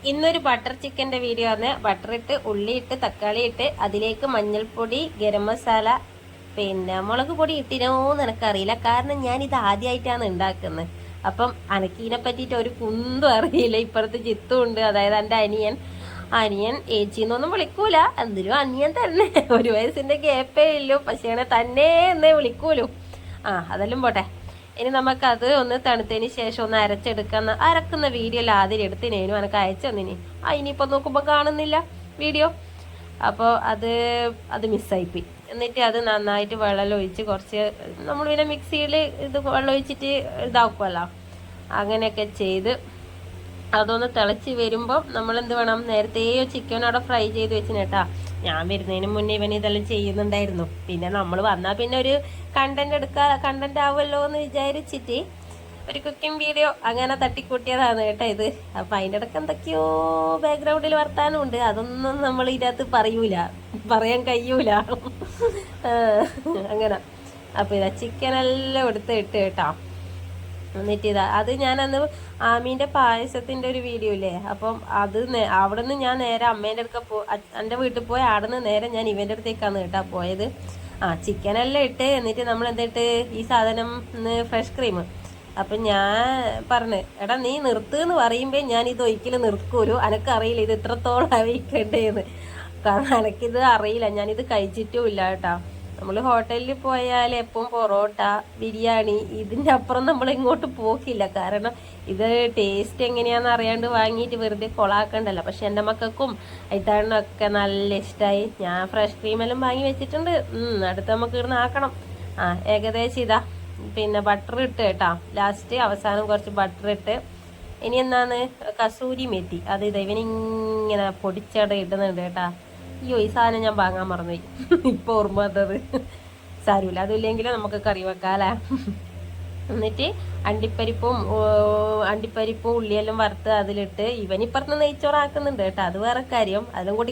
ഇന്നൊരു ബട്ടർ ചിക്കൻ്റെ വീഡിയോ ആണ്. ബട്ടർ ഇട്ട്, ഉള്ളി ഇട്ട്, തക്കാളി ഇട്ട്, അതിലേക്ക് മഞ്ഞൾപ്പൊടി, ഗരം മസാല, പിന്നെ മുളക് പൊടി ഇട്ടിനോന്ന് എനിക്കറിയില്ല. കാരണം ഞാനിത് ആദ്യമായിട്ടാണ് ഉണ്ടാക്കുന്നത്. അപ്പം അനക്കീനെ പറ്റിയിട്ട് ഒരു കുന്തും അറിയില്ല. ഇപ്പുറത്ത് ചിത്തും ഉണ്ട്, അതായത് എൻ്റെ അനിയൻ ഏച്ചിന്നൊന്നും വിളിക്കൂല, എന്തിനും അനിയൻ തന്നെ. 1 വയസ്സിന്റെ ഗ്യാപ്പേ ഇല്ലു, പക്ഷേ തന്നെ എന്നേ വിളിക്കൂലു. അതെല്ലാം പോട്ടെ. ഇനി നമുക്കത് ഒന്ന് തണുത്തതിന് ശേഷം ഒന്ന് അരക്കുന്ന വീഡിയോ ആദ്യം എടുത്തിനേനും എനിക്ക് അയച്ചു തന്നിനി. ഇനിയിപ്പോൾ നോക്കുമ്പോൾ കാണുന്നില്ല വീഡിയോ. അപ്പോൾ അത് മിസ്സായിപ്പോയി. എന്നിട്ട് അത് നന്നായിട്ട് വെള്ളം ഒഴിച്ച് കുറച്ച് നമ്മൾ പിന്നെ മിക്സിയിൽ ഇത് വെള്ളം ഒഴിച്ചിട്ട് ഇതാക്കുമല്ലോ, അങ്ങനെയൊക്കെ ചെയ്ത് അതൊന്ന് തിളച്ച് വരുമ്പോൾ നമ്മൾ എന്ത് വേണം, നേരത്തെ ചിക്കൻ അവിടെ ഫ്രൈ ചെയ്ത് വെച്ചിട്ടാ. ഞാൻ വരുന്നതിന് മുന്നേ ഇവൻ ഇതെല്ലാം ചെയ്യുന്നുണ്ടായിരുന്നു. പിന്നെ നമ്മൾ വന്നാൽ പിന്നെ ഒരു കണ്ടന്റ് ആവുമല്ലോ എന്ന് വിചാരിച്ചിട്ട് ഒരു കുക്കിംഗ് വീഡിയോ അങ്ങനെ തട്ടിക്കൂട്ടിയതാണ് കേട്ടോ ഇത്. അപ്പം അതിൻ്റെ ഇടയ്ക്ക് എന്തൊക്കെയോ ബാക്ക്ഗ്രൗണ്ടിൽ വർത്താനമുണ്ട്. അതൊന്നും നമ്മൾ ഇതിനകത്ത് പറയാൻ കഴിയൂല. അങ്ങനെ അപ്പം ഇതാ ചിക്കനെല്ലാം എടുത്ത് ഇട്ട് കേട്ടോ. എന്നിട്ട് അത് ഞാനന്ന് ആമീൻ്റെ പായസത്തിൻ്റെ ഒരു വീഡിയോ ഇല്ലേ, അപ്പം അവിടെ നിന്ന് ഞാൻ നേരെ അമ്മേൻ്റെ അടുക്ക എൻ്റെ വീട്ടിൽ പോയി അവിടെ നിന്ന് നേരെ ഞാൻ ഇവൻ്റെ അടുത്തേക്കാണ് കേട്ടോ പോയത്. ചിക്കനെല്ലാം ഇട്ട് എന്നിട്ട് നമ്മൾ എന്തിട്ട് ഈ സാധനം ഫ്രഷ് ക്രീം. അപ്പം ഞാൻ പറഞ്ഞു, എടാ നീ നിർത്തുന്ന് പറയുമ്പോൾ ഞാൻ ഇത് ഒരിക്കലും നിർക്കൂലു, എനക്കറിയില്ല ഇത് ഇത്രത്തോളം അറിയിക്കേണ്ടതെന്ന്. കാരണം എനക്കിത് അറിയില്ല, ഞാനിത് കഴിച്ചിട്ടും ഇല്ല കേട്ടോ. നമ്മൾ ഹോട്ടലിൽ പോയാൽ എപ്പം പൊറോട്ട, ബിരിയാണി, ഇതിൻ്റെ അപ്പുറം നമ്മൾ ഇങ്ങോട്ട് പോക്കില്ല. കാരണം ഇത് ടേസ്റ്റ് എങ്ങനെയാണെന്ന് അറിയാണ്ട് വാങ്ങിയിട്ട് വെറുതെ കൊളാക്കണ്ടല്ലോ. പക്ഷെ എൻ്റെ മക്കൾക്കും ഐത്താണിനൊക്കെ നല്ല ഇഷ്ടമായി. ഞാൻ ഫ്രഷ് ക്രീമെല്ലാം വാങ്ങി വെച്ചിട്ടുണ്ട്. അടുത്ത് നമുക്ക് ഇവിടുന്ന് ആക്കണം. ഏകദേശം ഇതാ പിന്നെ ബട്ടർ ഇട്ട് കേട്ടോ. ലാസ്റ്റ് അവസാനം കുറച്ച് ബട്ടർ ഇട്ട്. ഇനി എന്താണ് കസൂരി മെത്തി, അത് ഇവനിങ്ങനെ പൊടിച്ചട ഇടുന്നുണ്ട് കേട്ടോ. ഈ സാധനം ഞാൻ വാങ്ങാൻ മറന്നുപോയി, ഇപ്പോൾ ഓർമ്മ വന്നത്. സാരമില്ല, അതില്ലെങ്കിലും നമുക്ക് കറി വെക്കാല്ലേ. എന്നിട്ട് അണ്ടിപ്പരിപ്പും ഉള്ളിയെല്ലാം വറുത്ത് അതിലിട്ട് ഇവനിപ്പുറത്ത് നെയ്ച്ചോറാക്കുന്നുണ്ട് കേട്ടോ. അത് വേറെ കാര്യം. അതും കൂടി